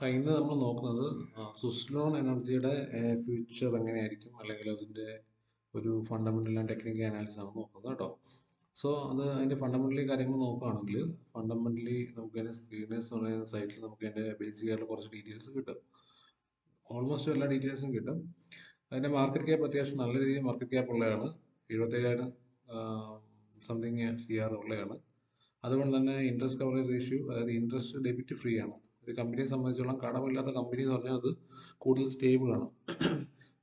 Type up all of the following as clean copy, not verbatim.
ഇന്ന് നമ്മൾ നോക്കുന്നത് സുസ്ലോൺ എനർജിയുടെ ഫ്യൂച്ചർ എങ്ങനെയായിരിക്കും അല്ലെങ്കിൽ അതിൻ്റെ ഒരു ഫണ്ടമെൻ്റൽ ആൻഡ് ടെക്നിക്കൽ അനാലിസിസ് ആണ് നോക്കുന്നത് കേട്ടോ. സോ അതിൻ്റെ ഫണ്ടമെൻ്റലി കാര്യങ്ങൾ നോക്കുകയാണെങ്കിൽ ഫണ്ടമെൻ്റലി നമുക്ക് അതിൻ്റെ സ്ക്രീനേഴ്സ് എന്ന് പറയുന്ന സൈറ്റിൽ നമുക്ക് അതിൻ്റെ ബേസിക് ആയിട്ടുള്ള കുറച്ച് ഡീറ്റെയിൽസ് കിട്ടും. ഓൾമോസ്റ്റ് എല്ലാ ഡീറ്റെയിൽസും കിട്ടും. അതിൻ്റെ മാർക്കറ്റ് ക്യാപ്പ് അത്യാവശ്യം നല്ല രീതിയിൽ മാർക്കറ്റ് ക്യാപ്പ് ഉള്ളതാണ്. 77,000 സംതിങ് CR ഉള്ളതാണ്. അതുകൊണ്ട് തന്നെ ഇൻട്രസ്റ്റ് കവറേജ് റേഷ്യോ, അതായത് ഇൻട്രസ്റ്റ് ഡെബിറ്റ് ഫ്രീ ആണ്. ഒരു കമ്പനിയെ സംബന്ധിച്ചോളം കടമില്ലാത്ത കമ്പനി എന്ന് പറഞ്ഞാൽ അത് കൂടുതൽ സ്റ്റേബിൾ ആണ്.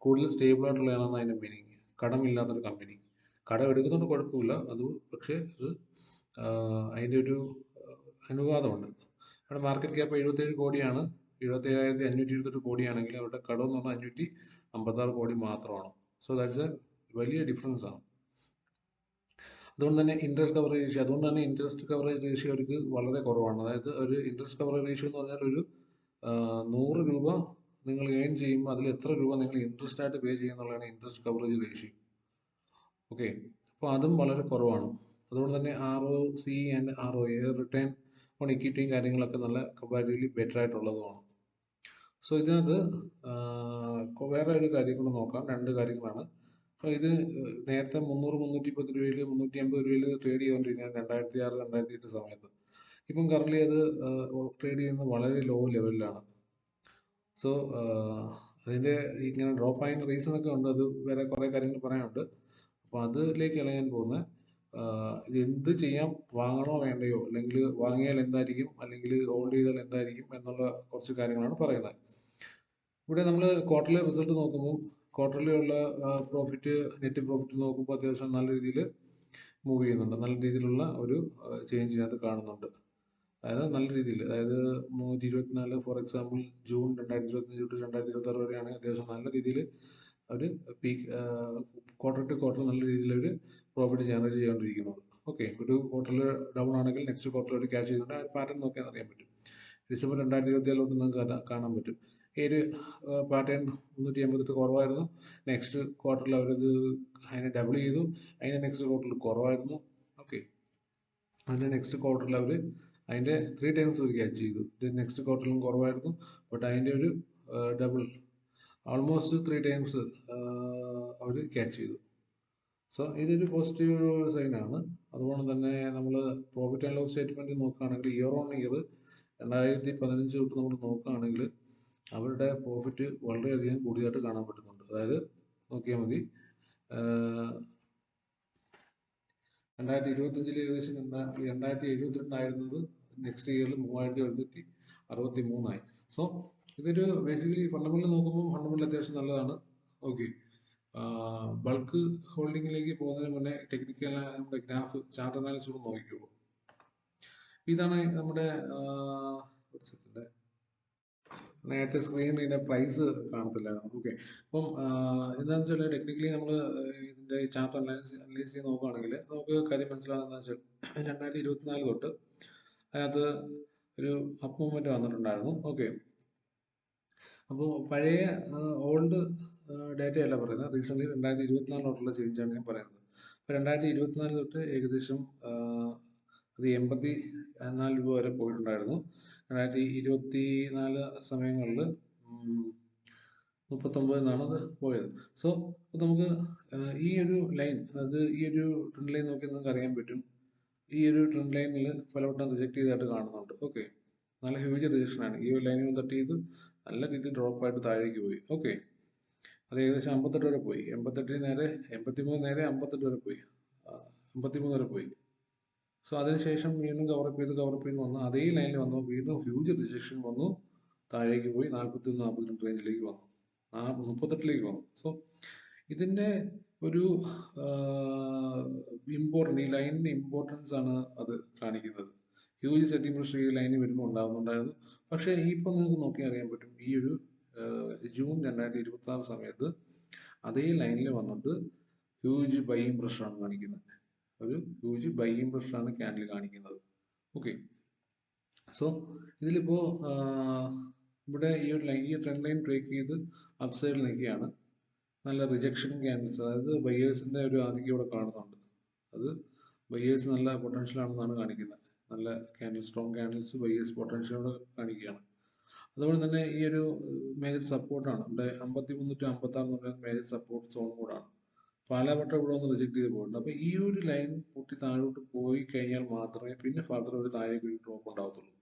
കൂടുതൽ സ്റ്റേബിൾ ആയിട്ടുള്ളതാണെന്ന് അതിൻ്റെ മീനിങ്. കടമില്ലാത്തൊരു കമ്പനി. കടം എടുക്കുന്നുണ്ട് കുഴപ്പമില്ല, അത് പക്ഷേ അത് അതിൻ്റെ ഒരു അനുവാദമുണ്ട്. അവിടെ മാർക്കറ്റ് ക്യാപ്പ് 77 കോടിയാണ്. 77,528 കോടിയാണെങ്കിൽ അവരുടെ കടം എന്ന് പറഞ്ഞാൽ 556 കോടി മാത്രമാണ്. സോ ദാറ്റ്സ് എ വലിയ ഡിഫറൻസ് ആണ്. അതുകൊണ്ട് തന്നെ ഇൻട്രസ്റ്റ് കവറേജ് റേഷ്യോ അവർക്ക് വളരെ കുറവാണ്. അതായത് ഒരു ഇൻട്രസ്റ്റ് കവറേജ് റേഷ്യോ എന്ന് പറഞ്ഞാൽ ഒരു 100 രൂപ നിങ്ങൾ ഏൺ ചെയ്യുമ്പോൾ അതിൽ എത്ര രൂപ നിങ്ങൾ ഇൻട്രസ്റ്റ് ആയിട്ട് പേ ചെയ്യുന്നുള്ളതാണ് ഇൻട്രസ്റ്റ് കവറേജ് റേഷ്യോ. ഓക്കെ, അപ്പോൾ അതും വളരെ കുറവാണ്. അതുകൊണ്ട് തന്നെ ROC and ROA, return on ഇക്വിറ്റിയും കാര്യങ്ങളൊക്കെ നല്ല കമ്പാരിറ്റീവ്ലി ബെറ്റർ ആയിട്ടുള്ളതുമാണ്. സോ ഇതിനകത്ത് വേറെ ഒരു കാര്യം കൂടെ നോക്കാം. രണ്ട് കാര്യങ്ങളാണ്. അപ്പോൾ ഇത് നേരത്തെ 300-310 രൂപയിൽ 350 രൂപയിൽ ട്രേഡ് ചെയ്തുകൊണ്ടിരിക്കുകയാണ് 2006 2008 സമയത്ത്. ഇപ്പം കറൻറ്റ്ലി അത് ട്രേഡ് ചെയ്യുന്നത് വളരെ ലോ ലെവലിലാണ്. സോ അതിൻ്റെ ഇങ്ങനെ ഡ്രോപ്പ് ആയതിൻ്റെ റീസണൊക്കെ ഉണ്ട്. അത് വേറെ കുറേ കാര്യങ്ങൾ പറയാനുണ്ട്. അപ്പോൾ അതിലേക്കാണ് ഞാൻ പോകുന്നത്. ഇത് എന്ത് ചെയ്യാം, വാങ്ങണോ വേണ്ടയോ, അല്ലെങ്കിൽ വാങ്ങിയാൽ എന്തായിരിക്കും, അല്ലെങ്കിൽ ഹോൾഡ് ചെയ്താൽ എന്തായിരിക്കും എന്നുള്ള കുറച്ച് കാര്യങ്ങളാണ് പറയുന്നത്. ഇവിടെ നമ്മൾ ക്വാർട്ടർലി റിസൾട്ട് നോക്കുമ്പോൾ ക്വാർട്ടർലി ഉള്ള പ്രോഫിറ്റ്, നെറ്റ് പ്രോഫിറ്റ് നോക്കുമ്പോൾ അത്യാവശ്യം നല്ല രീതിയിൽ മൂവ് ചെയ്യുന്നുണ്ട്. നല്ല രീതിയിലുള്ള ഒരു ചേഞ്ച് ഇതിനകത്ത് കാണുന്നുണ്ട്. അതായത് നല്ല രീതിയിൽ, അതായത് 324 ഫോർ എക്സാമ്പിൾ ജൂൺ 2025 തൊട്ട് 2026 വരെയാണെങ്കിൽ അത്യാവശ്യം നല്ല രീതിയിൽ അവർ പീക്ക് ക്വാർട്ടർ ടു ക്വാർട്ടർ നല്ല രീതിയിൽ അവർ പ്രോഫിറ്റ് ജനറേറ്റ് ചെയ്തുകൊണ്ടിരിക്കുന്നത്. ഓക്കെ, ഒരു ക്വാർട്ടറിൽ ഡൗൺ ആണെങ്കിൽ നെക്സ്റ്റ് ക്വാർട്ടറിൽ ഒരു ക്യാച്ച് ചെയ്തുകൊണ്ട് ആ പാറ്റേൺ നോക്കിയാൽ അറിയാൻ പറ്റും. ഡിസംബർ 2024 നിങ്ങൾക്ക് കാണാൻ പറ്റും. ഈ ഒരു പാറ്റേൺ 388 കുറവായിരുന്നു. നെക്സ്റ്റ് ക്വാർട്ടറിൽ അവരത് അതിനെ ഡബിൾ ചെയ്തു. അതിൻ്റെ നെക്സ്റ്റ് ക്വാർട്ടറിൽ കുറവായിരുന്നു. ഓക്കെ, അതിൻ്റെ നെക്സ്റ്റ് ക്വാർട്ടറിൽ അവർ അതിൻ്റെ 3 ടൈംസ് ഒരു ക്യാച്ച് ചെയ്തു. ഇത് നെക്സ്റ്റ് ക്വാർട്ടറിലും കുറവായിരുന്നു, ബട്ട് അതിൻ്റെ ഒരു ഡബിൾ, ഓൾമോസ്റ്റ് 3 ടൈംസ് അവർ ക്യാച്ച് ചെയ്തു. സോ ഇതൊരു പോസിറ്റീവ് സൈനാണ്. അതുപോലെ തന്നെ നമ്മൾ പ്രോഫിറ്റ് ആൻഡ് ലോസ് സ്റ്റേറ്റ്മെൻറ്റ് നോക്കുകയാണെങ്കിൽ ഇയർ ഓൺ ഇയർ 2015 തൊട്ട് നമ്മൾ നോക്കുകയാണെങ്കിൽ അവരുടെ പ്രോഫിറ്റ് വളരെയധികം കൂടിയതായിട്ട് കാണാൻ പറ്റുന്നുണ്ട്. അതായത് നോക്കിയാൽ മതി, 2025 ഏകദേശം 2072 ആയിരുന്നത് നെക്സ്റ്റ് ഇയറിൽ 3763 സോ ഇതൊരു ബേസിക്കലി ഫണ്ടമെന്റൽ നോക്കുമ്പോൾ ഫണ്ടമെന്റൽ അത്യാവശ്യം നല്ലതാണ്. ഓക്കെ, ബൾക്ക് ഹോൾഡിങ്ങിലേക്ക് പോകുന്നതിന് മുന്നേ ടെക്നിക്കൽ നമ്മുടെ ഗ്രാഫ് ചാർട്ട് അനാലിസിസ് കൂടെ നോക്കിക്കോളൂ. ഇതാണ് നമ്മുടെ നേരത്തെ സ്ക്രീനിൽ ഇതിൻ്റെ പ്രൈസ് കാണത്തില്ലായിരുന്നു. ഓക്കെ, അപ്പം എന്താണെന്ന് വെച്ചാൽ ടെക്നിക്കലി നമ്മൾ ഇതിൻ്റെ ചാർട്ട് അനലൈസ് ചെയ്ത് നോക്കുകയാണെങ്കിൽ നമുക്ക് കാര്യം മനസ്സിലാകുന്നതെന്ന് വെച്ചാൽ 2024 തൊട്ട് അതിനകത്ത് ഒരു അപ്പ് മൂവ്മെൻറ്റ് വന്നിട്ടുണ്ടായിരുന്നു. ഓക്കെ, അപ്പോൾ പഴയ ഓൾഡ് ഡേറ്റയല്ല പറയുന്നത്, റീസെൻ്റ്ലി 2024 തൊട്ടുള്ള ചേഞ്ചാണ് ഞാൻ പറയുന്നത്. അപ്പോൾ 2024 തൊട്ട് ഏകദേശം അത് 84 രൂപ വരെ പോയിട്ടുണ്ടായിരുന്നു. 2024 സമയങ്ങളിൽ 39 എന്നാണ് അത് പോയത്. സോ നമുക്ക് ഈ ഒരു ലൈൻ, അത് ഈ ഒരു ട്രെൻഡ് ലൈൻ നോക്കി നമുക്ക് അറിയാൻ പറ്റും. ഈ ഒരു ട്രെൻഡ് ലൈനിൽ പലവട്ടം റിജക്ട് ചെയ്തായിട്ട് കാണുന്നുണ്ട്. ഓക്കെ, നല്ല ഹ്യൂജ് റിജക്ഷനാണ്. ഈ ഒരു ലൈനിൽ തട്ട് ചെയ്ത് നല്ല രീതിയിൽ ഡ്രോപ്പായിട്ട് താഴേക്ക് പോയി. ഓക്കെ, അത് ഏകദേശം 58 വരെ പോയി. 88 നേരെ 83 നേരെ 58 വരെ പോയി, 53 വരെ പോയി. സോ അതിനുശേഷം വീണ്ടും കവറപ്പ് ചെയ്ത് വന്നു. അതേ ലൈനിൽ വന്നു, വീണ്ടും ഹ്യൂജ് റിജക്ഷൻ വന്നു, താഴേക്ക് പോയി 41-42 റേഞ്ചിലേക്ക് വന്നു, 38ലേക്ക് വന്നു. സോ ഇതിൻ്റെ ഒരു ഈ ലൈനിൻ്റെ ഇമ്പോർട്ടൻസ് ആണ് അത് കാണിക്കുന്നത്. ഹ്യൂജ് സെറ്റിംഗ് പ്രഷർ ഈ ലൈനിൽ വരുമ്പോൾ ഉണ്ടാകുന്നുണ്ടായിരുന്നു. പക്ഷേ ഇപ്പോൾ നിങ്ങൾക്ക് നോക്കിയാൽ അറിയാൻ പറ്റും, ഈ ഒരു ജൂൺ 2026 സമയത്ത് അതേ ലൈനിൽ വന്നിട്ട് ഹ്യൂജ് ബൈയിങ് പ്രഷറാണ് കാണിക്കുന്നത്. ഒരു ഹ്യൂജ് ബൈയിങ് പ്രഷറാണ് ക്യാൻഡിൽ കാണിക്കുന്നത്. ഓക്കെ, സോ ഇതിലിപ്പോൾ ഇവിടെ ഈ ട്രെൻഡ് ലൈൻ ബ്രേക്ക് ചെയ്ത് അപ്പ് സൈഡിൽ നിൽക്കുകയാണ്. നല്ല റിജക്ഷൻ ക്യാൻഡിൽസ്, അതായത് ബയ്യേഴ്സിൻ്റെ ഒരു ആധിക്യം ഇവിടെ കാണുന്നുണ്ട്. അത് ബയ്യേഴ്സ് നല്ല പൊട്ടൻഷ്യൽ ആണെന്നാണ് കാണിക്കുന്നത്. നല്ല ക്യാൻഡിൽ, സ്ട്രോങ് ക്യാൻഡിൽസ് ബയ്യേഴ്സ് പൊട്ടൻഷ്യലോടെ കാണിക്കുകയാണ്. അതുപോലെ തന്നെ ഈ ഒരു മേജർ സപ്പോർട്ടാണ് ഇവിടെ 53 to 56 എന്ന് പറയുന്നത് മേജർ സപ്പോർട്ട് സോൺ കൂടാണ്. പാലാവട്ടം ഇവിടെ ഒന്ന് റിജക്ട് ചെയ്ത് പോയിട്ടുണ്ട്. അപ്പോൾ ഈ ഒരു ലൈൻ പൊട്ടി താഴോട്ട് പോയി കഴിഞ്ഞാൽ മാത്രമേ പിന്നെ ഫർദർ ഒരു താഴേക്ക് ഒരു ഡ്രോപ്പ് ഉണ്ടാകത്തുള്ളൂ.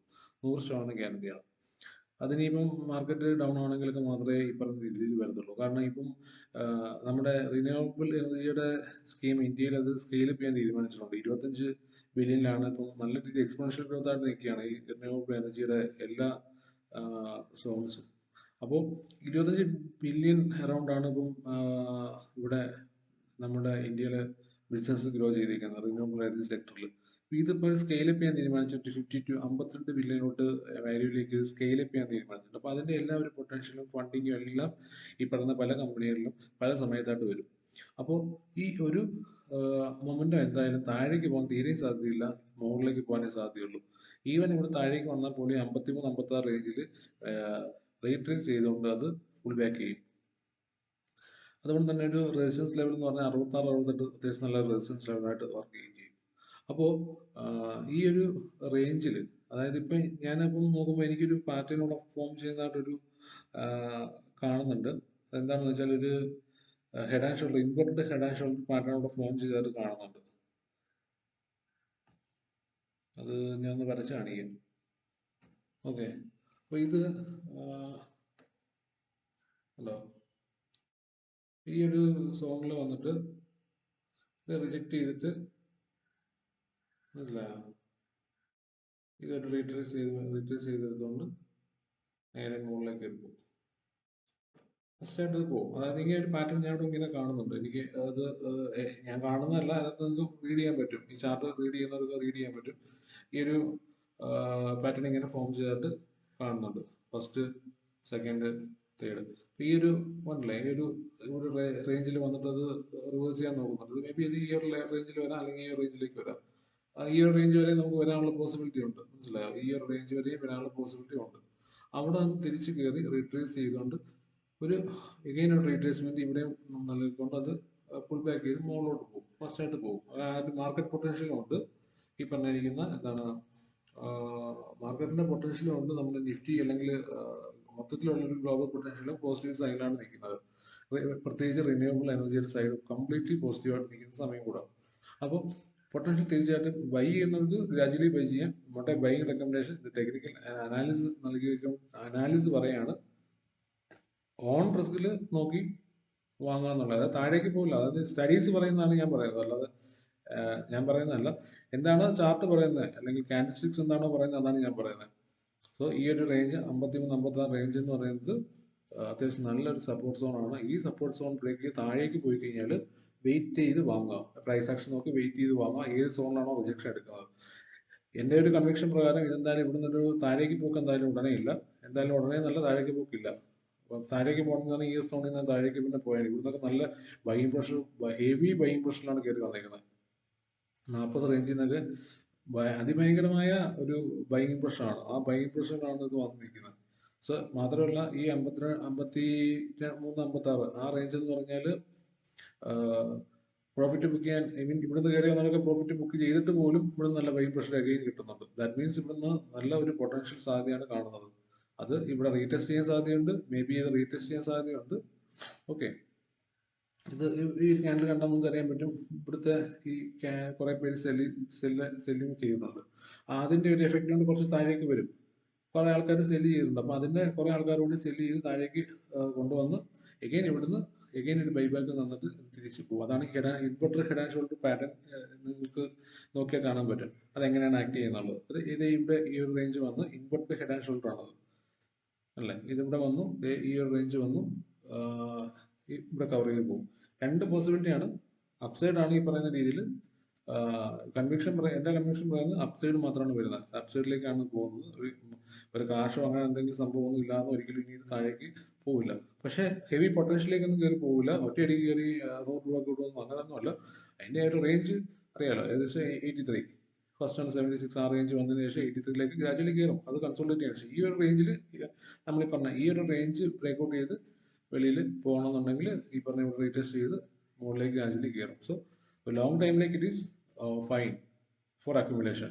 100% ഗ്യാരണ്ടിയാണ്. അതിനിപ്പം മാർക്കറ്റ് ഡൗൺ ആണെങ്കിലൊക്കെ മാത്രമേ ഈ പറഞ്ഞ രീതിയിൽ വരത്തുള്ളൂ. കാരണം ഇപ്പം നമ്മുടെ റിന്യൂവബിൾ എനർജിയുടെ സ്കീം ഇന്ത്യയിൽ അത് സ്കെയിലപ്പ് ചെയ്യാൻ തീരുമാനിച്ചിട്ടുണ്ട്. 25 ബില്യണിലാണ് ഇപ്പം നല്ല രീതിയിൽ എക്സ്പോണൻഷ്യൽ ഗ്രോത്ത് ആയിട്ട് നിൽക്കുകയാണ് ഈ റിന്യൂവബിൾ എനർജിയുടെ എല്ലാ സോൺസും. അപ്പോൾ 25 ബില്യൺ അറൗണ്ട് ആണ് ഇപ്പം ഇവിടെ നമ്മുടെ ഇന്ത്യയിലെ ബിസിനസ് ഗ്രോ ചെയ്തിരിക്കുന്നത് റിന്യൂവബിൾ എനർജി സെക്ടറിൽ. ഇതിപ്പോൾ സ്കെയിലപ്പ് ചെയ്യാൻ തീരുമാനിച്ചിട്ട് 50 to 52 ബില്യണിലോട്ട് വാല്യൂയിലേക്ക് സ്കെയിലപ്പ് ചെയ്യാൻ തീരുമാനിച്ചിട്ടുണ്ട്. അപ്പോൾ അതിൻ്റെ എല്ലാ ഒരു പൊട്ടൻഷ്യലും ഫണ്ടിങ്ങും എല്ലാം ഈ പറയുന്ന പല കമ്പനികളിലും പല സമയത്തായിട്ട് വരും. അപ്പോൾ ഈ ഒരു മൊമെൻറ്റം എന്തായാലും താഴേക്ക് പോകാൻ തീരെയും സാധ്യതയില്ല, മുകളിലേക്ക് പോകാനേ സാധ്യതയുള്ളൂ. ഈവൻ ഇവിടെ താഴേക്ക് വന്നാൽ പോലും 53, 56 റേഞ്ചിൽ റീട്രേസ് ചെയ്തുകൊണ്ട് അത് ഫുൾ ബാക്ക് ചെയ്യും. അതുകൊണ്ട് തന്നെ ഒരു റെസിസ്റ്റൻസ് ലെവൽ എന്ന് പറഞ്ഞാൽ 66, 68 അത്യാവശ്യം നല്ല റെസിസ്റ്റൻസ് ലെവലായിട്ട് വർക്ക് ചെയ്യുകയും ചെയ്യും. അപ്പോൾ ഈ ഒരു റേഞ്ചിൽ, അതായത് ഇപ്പം ഞാനിപ്പം നോക്കുമ്പോൾ എനിക്കൊരു പാറ്റേണോടെ ഫോം ചെയ്യുന്നതായിട്ടൊരു കാണുന്നുണ്ട്. എന്താണെന്ന് വെച്ചാൽ ഒരു head and shoulder, inverted head and shoulder പാറ്റേണോടെ ഫോം ചെയ്തതായിട്ട് കാണുന്നുണ്ട്. അത് ഞാനൊന്ന് വരച്ച് കാണിക്കാം. ഓക്കെ, അപ്പോൾ ഇത് ഹലോ, ഈ ഒരു സോണിൽ വന്നിട്ട് ഇത് റിജക്റ്റ് ചെയ്തിട്ട്, മനസ്സിലായോ, ഇതൊരു റീട്രേസ് ചെയ്തെടുത്തുകൊണ്ട് നേരെ മുകളിലേക്ക് പോകും. ഫസ്റ്റായിട്ട് ഇത് പോകും. അതായത് ഇങ്ങനെ ഒരു പാറ്റേൺ ഞാൻ ഇവിടെ ഇങ്ങനെ കാണുന്നുണ്ട്. എനിക്ക് അത് ഞാൻ കാണുന്നതല്ല, അതൊക്കെ നിങ്ങൾക്ക് റീഡ് ചെയ്യാൻ പറ്റും. ഈ ചാർട്ട് റീഡ് ചെയ്യുന്നവർക്ക് റീഡ് ചെയ്യാൻ പറ്റും. ഈ ഒരു പാറ്റേൺ ഇങ്ങനെ ഫോം ചെയ്തിട്ട് കാണുന്നുണ്ട്. First, second, third. ഈ ഒരു വന്നില്ലേ, ഈ ഒരു റേഞ്ചിൽ വന്നിട്ട് അത് റിവേഴ്സ് ചെയ്യാൻ നോക്കുന്നുണ്ട്. മേ ബി ഇത് ഈ ഒരു റേഞ്ചിൽ വരാം, അല്ലെങ്കിൽ ഈ ഒരു റേഞ്ചിലേക്ക് വരാം. ഈ ഒരു റേഞ്ച് വരെ നമുക്ക് വരാനുള്ള പോസിബിലിറ്റി ഉണ്ട്, മനസ്സിലായോ? ഈ ഒരു റേഞ്ച് വരെ വരാനുള്ള പോസിബിലിറ്റി ഉണ്ട്. അവിടെ നിന്ന് തിരിച്ച് കയറി റീട്രേസ് ചെയ്തുകൊണ്ട് ഒരു എഗെയിൻ ഒരു റീട്രേസ്മെന്റ് ഇവിടെ നൽകിക്കൊണ്ട് അത് ഫുൾ ബാക്ക് ചെയ്ത് മുകളിലോട്ട് പോകും, ഫസ്റ്റായിട്ട് പോകും. അതായത് മാർക്കറ്റ് പൊട്ടൻഷ്യലും ഉണ്ട്. ഈ പറഞ്ഞിരിക്കുന്ന എന്താണ് മാർക്കറ്റിന്റെ പൊട്ടൻഷ്യലും ഉണ്ട്. നമ്മുടെ നിഫ്റ്റി അല്ലെങ്കിൽ മൊത്തത്തിലുള്ളൊരു ഗ്ലോബൽ പൊട്ടൻഷ്യലും പോസിറ്റീവ് സൈഡിലാണ് നിൽക്കുന്നത്. പ്രത്യേകിച്ച് റിന്യൂവബിൾ എനർജിയുടെ സൈഡ് കംപ്ലീറ്റ്ലി പോസിറ്റീവായിട്ട് നിൽക്കുന്ന സമയം കൂടെ. അപ്പോൾ പൊട്ടൻഷ്യൽ തീർച്ചയായിട്ടും ബൈ ചെയ്യുന്നവർക്ക് ഗ്രാജുവലി ബൈ ചെയ്യാം. നമ്മുടെ ബൈയിങ് റെക്കമെൻഡേഷൻ ടെക്നിക്കൽ അനാലിസിസ് പറയാണ് ഓൺ റിസ്കിൽ നോക്കി വാങ്ങുക എന്നുള്ളത്. അതായത് താഴേക്ക് പോകില്ല. അതായത് സ്റ്റഡീസ് പറയുന്നതാണ് ഞാൻ പറയുന്നത്, അല്ലാതെ ഞാൻ പറയുന്നതല്ല. എന്താണോ ചാർട്ട് പറയുന്നത് അല്ലെങ്കിൽ കാൻഡിൽസ്റ്റിക്സ് എന്താണോ പറയുന്നത് അതാണ് ഞാൻ പറയുന്നത്. സോ ഈ ഒരു റേഞ്ച് 53, 56 റേഞ്ച് എന്ന് പറയുന്നത് അത്യാവശ്യം നല്ലൊരു സപ്പോർട്ട് സോണാണ്. ഈ സപ്പോർട്ട് സോൺ ബ്രേക്ക് താഴേക്ക് പോയി കഴിഞ്ഞാൽ വെയിറ്റ് ചെയ്ത് വാങ്ങുക, പ്രൈസ് ആക്ഷൻ നോക്കി വെയിറ്റ് ചെയ്ത് വാങ്ങുക. ഏത് സോണിലാണോ റിജക്ഷൻ എടുക്കുന്നത്. എൻ്റെ ഒരു കൺവിക്ഷൻ പ്രകാരം ഇതെന്തായാലും ഇവിടുന്ന് ഒരു താഴേക്ക് പോക്ക് എന്തായാലും ഉടനെ ഇല്ല. എന്തായാലും ഉടനെ നല്ല താഴേക്ക് പോക്കില്ല. താഴേക്ക് പോകണമെന്നാണ് ഈ സോണിൽ നിന്ന് താഴേക്ക് പിന്നെ പോയാൽ ഇവിടുന്നൊക്കെ നല്ല ബൈയിങ് പ്രഷർ, ഹെവി ബൈയിങ് പ്രഷറിലാണ് കയറി വന്നിരിക്കുന്നത്. 40 റേഞ്ചിൽ നിന്നൊക്കെ അതിഭയങ്കരമായ ഒരു ബൈയിങ് പ്രഷറാണ്. ആ ബൈയിങ് പ്രഷറിലാണ് ഇത് വന്നിരിക്കുന്നത്. സോ മാത്രമല്ല ഈ 53, 56 ആ റേഞ്ച് എന്ന് പറഞ്ഞാൽ പ്രോഫിറ്റ് ബുക്ക് ചെയ്യാൻ, ഐ മീൻ ഇവിടുന്ന് കയറി വന്നവരൊക്കെ പ്രോഫിറ്റ് ബുക്ക് ചെയ്തിട്ട് പോലും ഇവിടെ നല്ല ബൈയിങ് പ്രഷർ അഗെയിൻ കിട്ടുന്നുണ്ട്. ദാറ്റ് മീൻസ് ഇവിടുന്ന് നല്ല ഒരു പൊട്ടൻഷ്യൽ സാധ്യതയാണ് കാണുന്നത്. അത് ഇവിടെ റീടെസ്റ്റ് ചെയ്യാൻ സാധ്യതയുണ്ട്, മേ ബി അത് റീടെസ്റ്റ് ചെയ്യാൻ സാധ്യതയുണ്ട്. ഓക്കെ, ഇത് ഈ ക്യാൻഡിൽ കണ്ടാൽ നമുക്ക് അറിയാൻ പറ്റും. ഇവിടുത്തെ ഈ കുറെ പേര് സെല്ലിങ് ചെയ്യുന്നുണ്ട്. അതിൻ്റെ ഒരു എഫക്റ്റ് കൊണ്ട് കുറച്ച് താഴേക്ക് വരും. കുറെ ആൾക്കാർ സെല്ല് ചെയ്യുന്നുണ്ട്. അപ്പോൾ അതിൻ്റെ കുറെ ആൾക്കാർ കൂടി സെല്ല് ചെയ്ത് താഴേക്ക് കൊണ്ടുവന്ന് എഗെയിൻ ഇവിടുന്ന് എഗെയിൻ ഒരു ബൈബാക്ക് തന്നിട്ട് തിരിച്ചു പോകും. അതാണ് inverter head and shoulder pattern. നിങ്ങൾക്ക് നോക്കിയാൽ കാണാൻ പറ്റും അതെങ്ങനെയാണ് ആക്ട് ചെയ്യുന്നുള്ളത്. ഇത് ഇവിടെ ഈ ഒരു റേഞ്ച് വന്ന് ഇൻവെർട്ടർ ഹെഡ് ആൻഡ് ഷോൾഡർ ആണത്, അല്ലേ? ഇതിവിടെ വന്നു, ഈ ഒരു റേഞ്ച് വന്നു, ഇവിടെ കവർ ചെയ്ത് പോകും. രണ്ട് പോസിബിലിറ്റിയാണ്. അപ്സൈഡ് ആണ് ഈ പറയുന്ന രീതിയിൽ. എൻ്റെ കൺവിക്ഷൻ പറയുന്നത് അപ്സൈഡ് മാത്രമാണ് വരുന്നത്, അപ്സൈഡിലേക്കാണ് പോകുന്നത്. ഒരു ക്രാഷോ അങ്ങനെ എന്തെങ്കിലും സംഭവമൊന്നും ഇല്ലാതെ ഒരിക്കലും ഇനി താഴേക്ക് പോവില്ല. പക്ഷേ ഹെവി പൊട്ടൻഷ്യലിലേക്കൊന്നും കയറി പോവില്ല. ഒറ്റയടിക്ക് കയറി 100 രൂപ കിട്ടുമെന്നും അങ്ങനെയൊന്നും അല്ല. അതിൻ്റെ ഒരു റേഞ്ച് അറിയാലോ, ഏകദേശം 83, ഫസ്റ്റ് ആണ് 76. ആ റേഞ്ച് വന്നതിന് ശേഷം 83ലേക്ക് ഗ്രാജുവലി കയറും. അത് കൺസോൾട്ടേറ്റ് ചെയ്യണം. പക്ഷേ ഈ ഒരു റേഞ്ചിൽ നമ്മൾ ഈ പറഞ്ഞ ഈ ഒരു റേഞ്ച് ബ്രേക്ക്ഔട്ട് ചെയ്ത് വെളിയിൽ പോകണമെന്നുണ്ടെങ്കിൽ ഈ പറഞ്ഞ റീടെസ്റ്റ് ചെയ്ത് മുകളിലേക്ക് ഗ്രാജുവലി കയറും. സോ ലോങ് ടൈമിലേക്ക് it is fine four accumulation.